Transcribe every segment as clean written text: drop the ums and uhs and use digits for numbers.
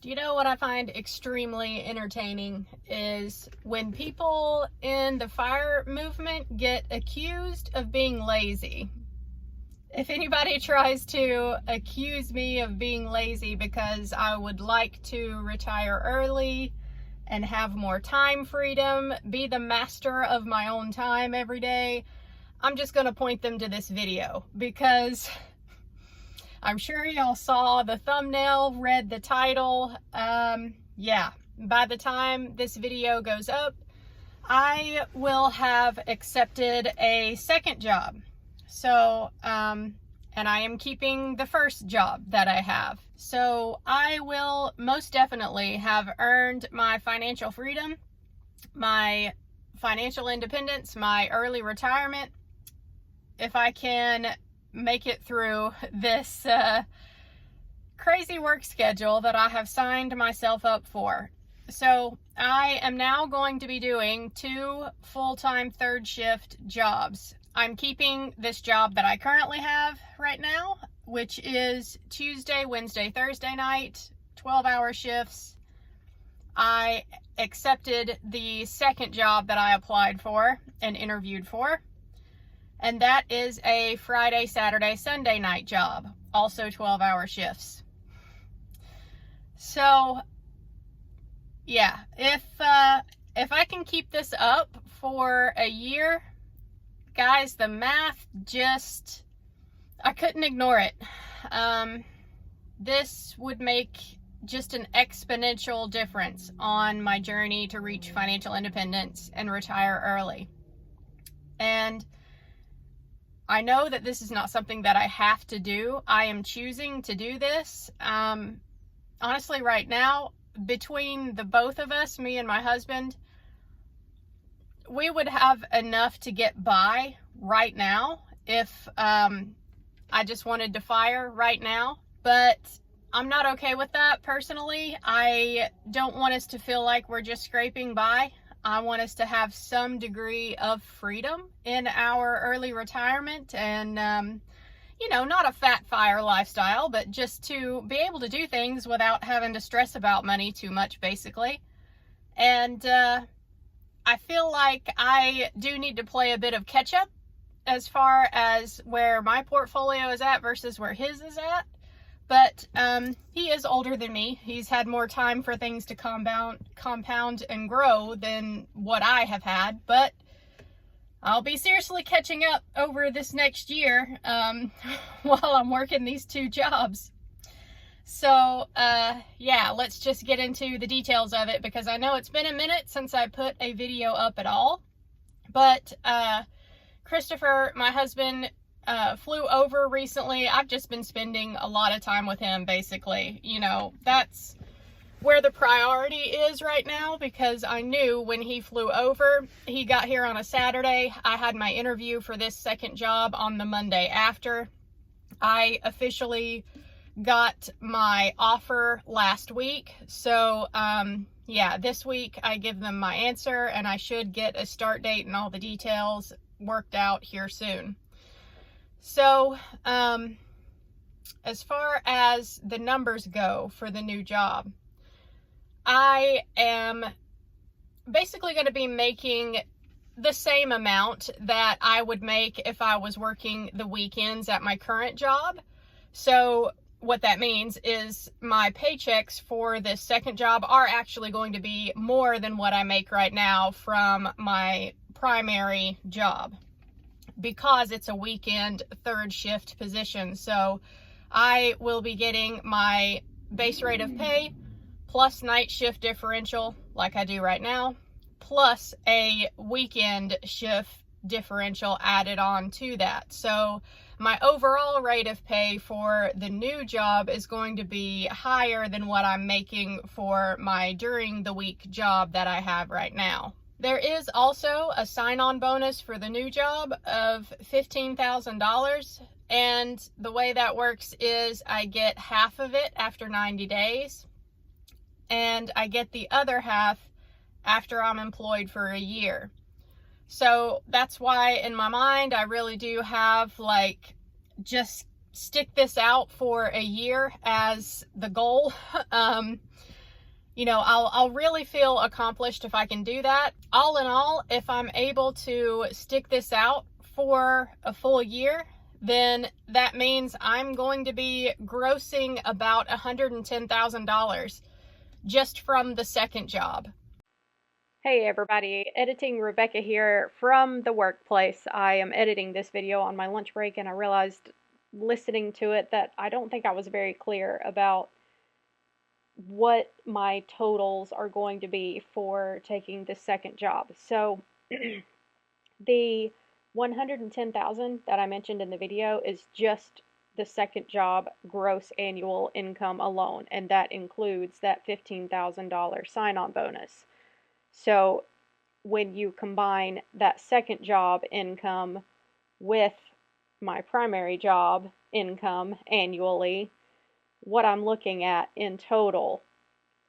Do you know what I find extremely entertaining is when people in the fire movement get accused of being lazy. If anybody tries to accuse me of being lazy because I would like to retire early and have more time freedom, be the master of my own time every day, I'm just going to point them to this video because I'm sure y'all saw the thumbnail, read the title. Yeah, by the time this video goes up, I will have accepted a second job. So, and I am keeping the first job that I have. So I will most definitely have earned my financial freedom, my financial independence, my early retirement, if I can make it through this crazy work schedule that I have signed myself up for. So I am now going to be doing 2 full-time third shift jobs. I'm keeping this job that I currently have right now, which is Tuesday, Wednesday, Thursday night, 12-hour shifts. I accepted the second job that I applied for and interviewed for, and that is a Friday, Saturday, Sunday night job, also 12-hour shifts. So, yeah, if I can keep this up for a year, guys, the math just, I couldn't ignore it. This would make just an exponential difference on my journey to reach financial independence and retire early. And I know that this is not something that I have to do. I am choosing to do this. Honestly, right now, between the both of us, me and my husband, we would have enough to get by right now if I just wanted to fire right now. But I'm not okay with that personally. I don't want us to feel like we're just scraping by. I want us to have some degree of freedom in our early retirement and, you know, not a fat fire lifestyle, but just to be able to do things without having to stress about money too much, basically. And I feel like I do need to play a bit of catch up as far as where my portfolio is at versus where his is at. But he is older than me. He's had more time for things to compound and grow than what I have had. But I'll be seriously catching up over this next year while I'm working these 2 jobs. So, yeah, let's just get into the details of it because I know it's been a minute since I put a video up at all. But Christopher, my husband, flew over recently. I've just been spending a lot of time with him, basically. You know, that's where the priority is right now because I knew when he flew over, he got here on a Saturday. I had my interview for this second job on the Monday after. I officially got my offer last week. So, yeah, this week I give them my answer and I should get a start date and all the details worked out here soon. So, as far as the numbers go for the new job, I am basically going to be making the same amount that I would make if I was working the weekends at my current job. So what that means is my paychecks for this second job are actually going to be more than what I make right now from my primary job because it's a weekend third shift position. So I will be getting my base rate of pay plus night shift differential like I do right now, plus a weekend shift differential added on to that. So my overall rate of pay for the new job is going to be higher than what I'm making for my during the week job that I have right now. There is also a sign-on bonus for the new job of $15,000. And the way that works is I get half of it after 90 days. And I get the other half after I'm employed for a year. So that's why in my mind, I really do have like, just stick this out for a year as the goal. I'll really feel accomplished if I can do that. All in all, if I'm able to stick this out for a full year, then that means I'm going to be grossing about $110,000 just from the second job. Hey everybody, Editing Rebecca here from the workplace. I am editing this video on my lunch break, and I realized listening to it that I don't think I was very clear about what my totals are going to be for taking the second job. So the $110,000 that I mentioned in the video is just the second job gross annual income alone, and that includes that $15,000 sign-on bonus. So when you combine that second job income with my primary job income annually, what I'm looking at in total,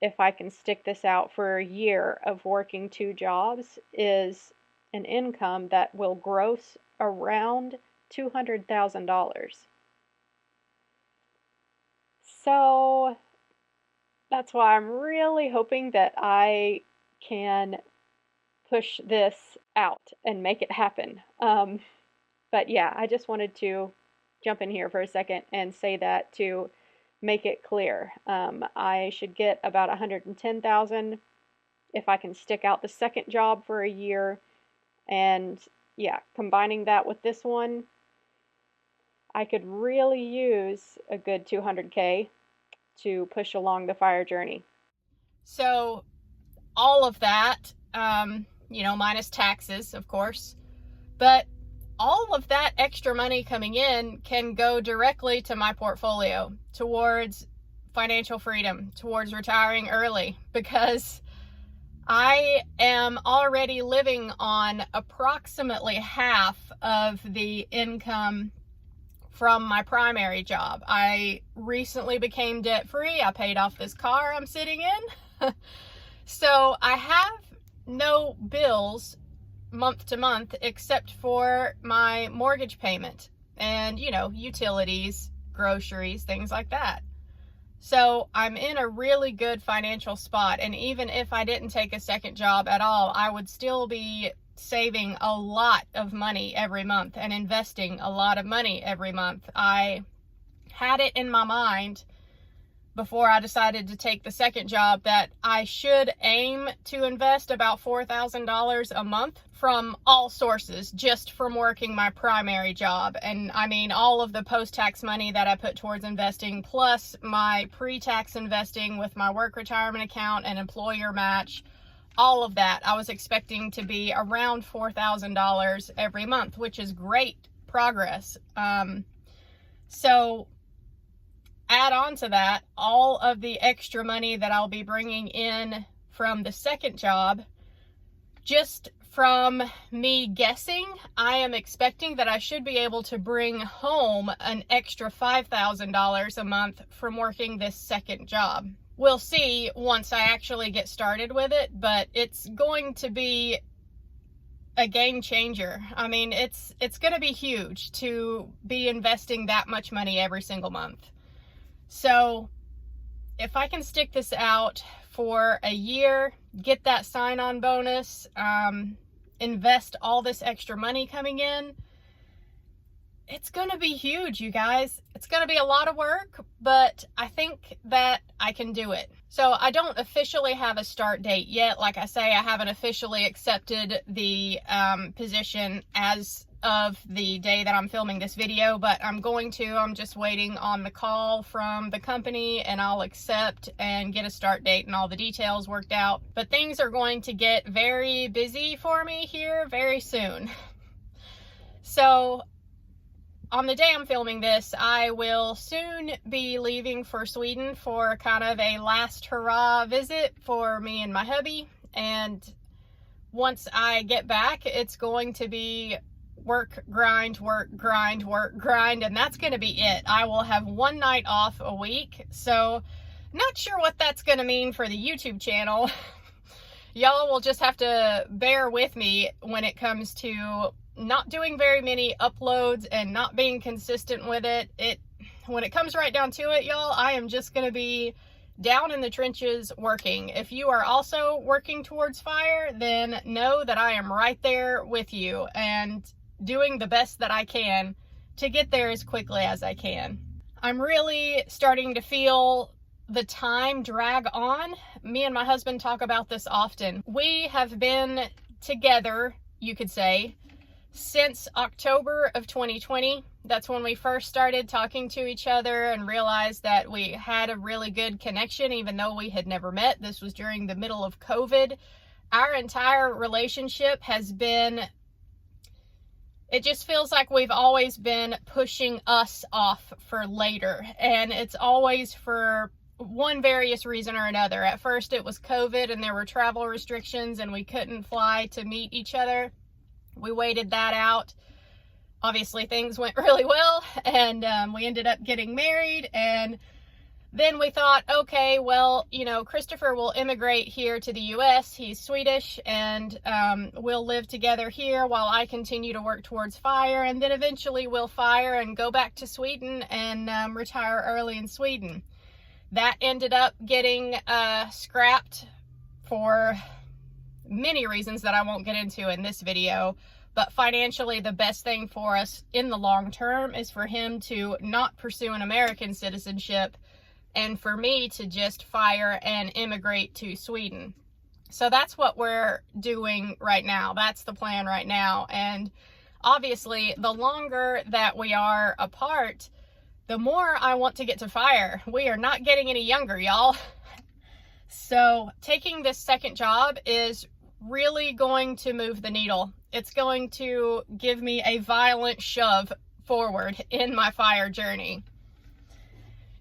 if I can stick this out for a year of working 2 jobs, is an income that will gross around $200,000. So that's why I'm really hoping that I can push this out and make it happen. But yeah, I just wanted to jump in here for a second and say that to make it clear. I should get about $110,000 if I can stick out the second job for a year. And yeah, combining that with this one, I could really use a good $200K to push along the fire journey. So all of that, minus taxes, of course, but all of that extra money coming in can go directly to my portfolio, towards financial freedom, towards retiring early, because I am already living on approximately half of the income from my primary job. I recently became debt-free. I paid off this car I'm sitting in. So I have no bills month to month except for my mortgage payment and, utilities, groceries, things like that. So I'm in a really good financial spot. And even if I didn't take a second job at all, I would still be saving a lot of money every month and investing a lot of money every month. I had it in my mind before I decided to take the second job that I should aim to invest about $4,000 a month from all sources, just from working my primary job. And I mean, all of the post-tax money that I put towards investing, plus my pre-tax investing with my work retirement account and employer match, all of that, I was expecting to be around $4,000 every month, which is great progress. So add on to that all of the extra money that I'll be bringing in from the second job. Just from me guessing, I am expecting that I should be able to bring home an extra $5,000 a month from working this second job. We'll see once I actually get started with it, but it's going to be a game changer. I mean, it's going to be huge to be investing that much money every single month. So if I can stick this out for a year, get that sign-on bonus, invest all this extra money coming in, it's going to be huge, you guys. It's going to be a lot of work, but I think that I can do it. So I don't officially have a start date yet. Like I say, I haven't officially accepted the position as of the day that I'm filming this video, but I'm just waiting on the call from the company, and I'll accept and get a start date and all the details worked out. But things are going to get very busy for me here very soon. So on the day I'm filming this, I will soon be leaving for Sweden for kind of a last hurrah visit for me and my hubby. And once I get back, it's going to be work, grind, work, grind, work, grind, and that's going to be it. I will have one night off a week, so not sure what that's going to mean for the YouTube channel. Y'all will just have to bear with me when it comes to not doing very many uploads and not being consistent with it. When it comes right down to it, y'all, I am just going to be down in the trenches working. If you are also working towards FIRE, then know that I am right there with you and doing the best that I can to get there as quickly as I can. I'm really starting to feel the time drag on. Me and my husband talk about this often. We have been together, you could say, since October of 2020. That's when we first started talking to each other and realized that we had a really good connection, even though we had never met. This was during the middle of COVID. Our entire relationship has been, it just feels like we've always been pushing us off for later. And it's always for one various reason or another. At first it was COVID and there were travel restrictions and we couldn't fly to meet each other. We waited that out. Obviously things went really well, and we ended up getting married, and then we thought, okay, well, you know, Christopher will immigrate here to the US. He's Swedish, and we'll live together here while I continue to work towards FIRE, and then eventually we'll FIRE and go back to Sweden and retire early in Sweden. That ended up getting scrapped for many reasons that I won't get into in this video. But financially, the best thing for us in the long term is for him to not pursue an American citizenship and for me to just FIRE and immigrate to Sweden. So that's what we're doing right now. That's the plan right now. And obviously, the longer that we are apart, the more I want to get to FIRE. We are not getting any younger, y'all. So taking this second job is really going to move the needle. It's going to give me a violent shove forward in my FIRE journey.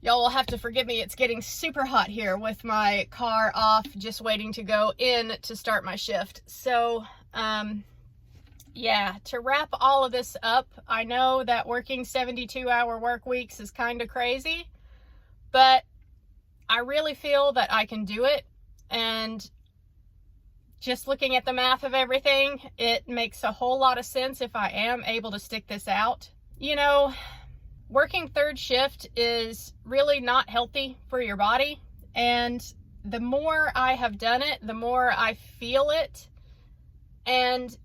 Y'all will have to forgive me. It's getting super hot here with my car off, just waiting to go in to start my shift. So, yeah, to wrap all of this up, I know that working 72-hour work weeks is kind of crazy, but I really feel that I can do it. And just looking at the math of everything, it makes a whole lot of sense if I am able to stick this out. You know, working third shift is really not healthy for your body. And the more I have done it, the more I feel it. And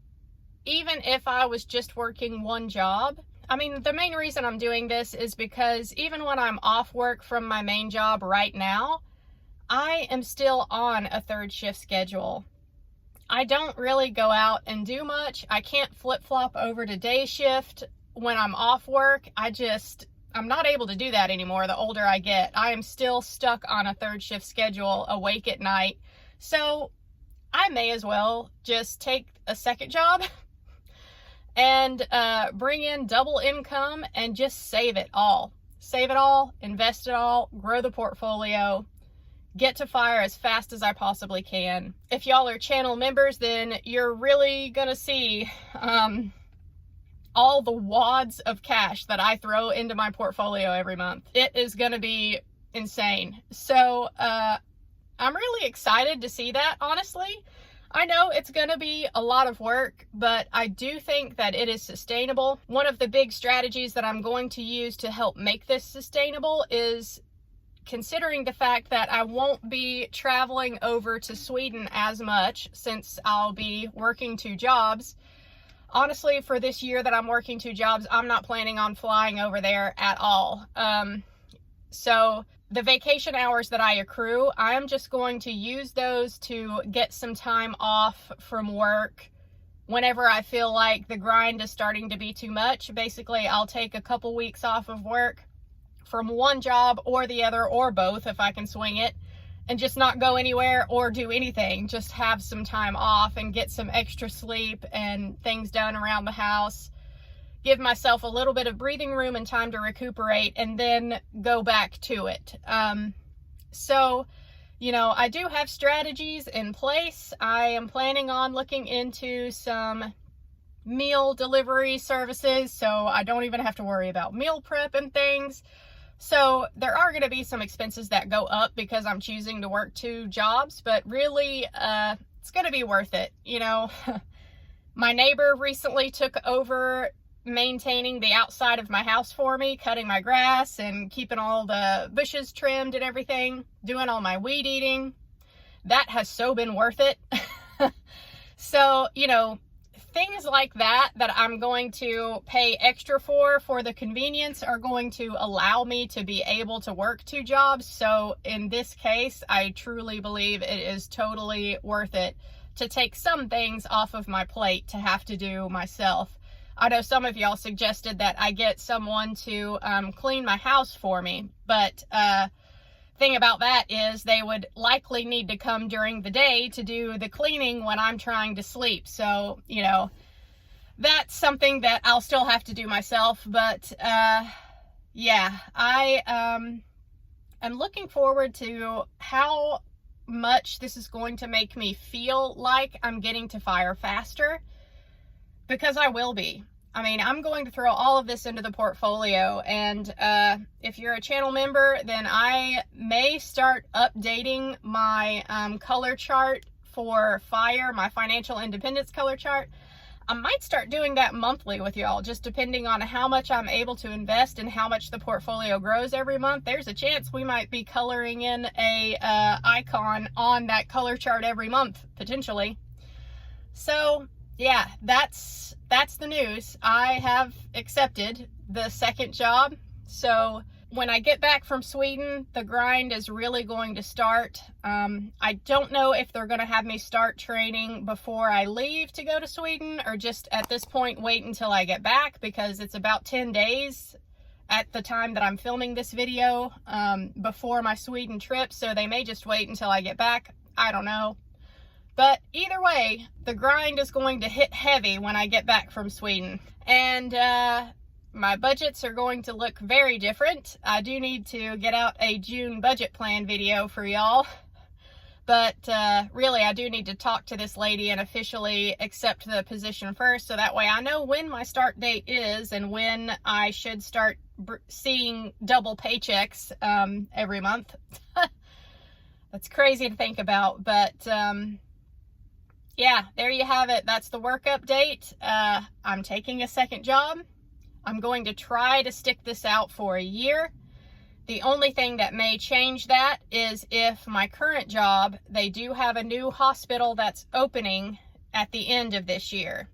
even if I was just working one job, I mean, the main reason I'm doing this is because even when I'm off work from my main job right now, I am still on a third shift schedule. I don't really go out and do much. I can't flip-flop over to day shift when I'm off work. I'm not able to do that anymore the older I get. I am still stuck on a third shift schedule, awake at night. So I may as well just take a second job and bring in double income and just save it all. Save it all, invest it all, grow the portfolio, get to FIRE as fast as I possibly can. If y'all are channel members, then you're really gonna see all the wads of cash that I throw into my portfolio every month. It is gonna be insane. So I'm really excited to see that, honestly. I know it's gonna be a lot of work, but I do think that it is sustainable. One of the big strategies that I'm going to use to help make this sustainable is considering the fact that I won't be traveling over to Sweden as much since I'll be working two jobs. Honestly, for this year that I'm working two jobs, I'm not planning on flying over there at all. So the vacation hours that I accrue, I'm just going to use those to get some time off from work whenever I feel like the grind is starting to be too much. Basically, I'll take a couple weeks off of work from one job or the other, or both if I can swing it, and just not go anywhere or do anything. Just have some time off and get some extra sleep and things done around the house. Give myself a little bit of breathing room and time to recuperate, and then go back to it. So, you know, I do have strategies in place. I am planning on looking into some meal delivery services, so I don't even have to worry about meal prep and things. So there are going to be some expenses that go up because I'm choosing to work two jobs, but really, it's going to be worth it. You know, my neighbor recently took over maintaining the outside of my house for me, cutting my grass and keeping all the bushes trimmed and everything, doing all my weed eating. That has so been worth it. So, you know, things like that I'm going to pay extra for the convenience, are going to allow me to be able to work 2 jobs. So in this case, I truly believe it is totally worth it to take some things off of my plate to have to do myself. I know some of y'all suggested that I get someone to clean my house for me, but thing about that is they would likely need to come during the day to do the cleaning when I'm trying to sleep. So, you know, that's something that I'll still have to do myself. But yeah, I am looking forward to how much this is going to make me feel like I'm getting to fire faster, because I will be. I mean, I'm going to throw all of this into the portfolio, and if you're a channel member, then I may start updating my color chart for FIRE, my financial independence color chart. I might start doing that monthly with y'all, just depending on how much I'm able to invest and how much the portfolio grows every month. There's a chance we might be coloring in a icon on that color chart every month, potentially. So yeah, that's the news. I have accepted the 2nd job. So when I get back from Sweden, the grind is really going to start. I don't know if they're going to have me start training before I leave to go to Sweden, or just at this point wait until I get back, because it's about 10 days at the time that I'm filming this video before my Sweden trip. So they may just wait until I get back. I don't know. But either way, the grind is going to hit heavy when I get back from Sweden. And my budgets are going to look very different. I do need to get out a June budget plan video for y'all. But really, I do need to talk to this lady and officially accept the position first, so that way I know when my start date is and when I should start seeing double paychecks every month. That's crazy to think about, but yeah, there you have it. That's the work update. I'm taking a 2nd job. I'm going to try to stick this out for a year. The only thing that may change that is if my current job, they do have a new hospital that's opening at the end of this year.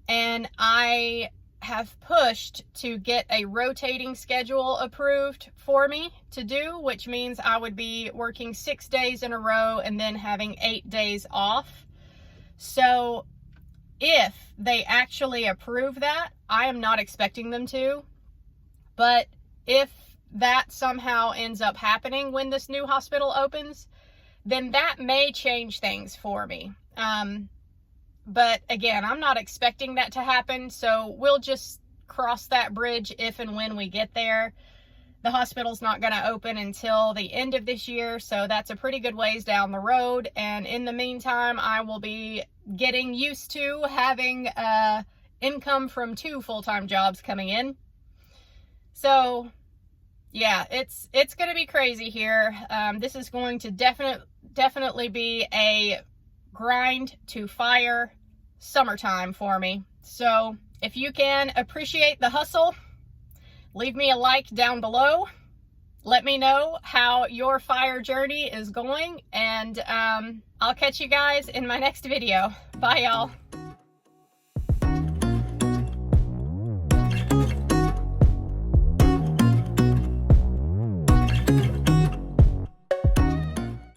And I have pushed to get a rotating schedule approved for me to do, which means I would be working 6 days in a row and then having 8 days off. So if they actually approve that, I am not expecting them to, but if that somehow ends up happening when this new hospital opens, then that may change things for me. But again, I'm not expecting that to happen, so we'll just cross that bridge if and when we get there. The hospital's not going to open until the end of this year, so that's a pretty good ways down the road. And in the meantime, I will be getting used to having income from 2 full-time jobs coming in. So yeah, it's going to be crazy here. This is going to definitely be a grind to fire summertime for me. So if you can appreciate the hustle, leave me a like down below. Let me know how your fire journey is going, and I'll catch you guys in my next video. Bye, y'all.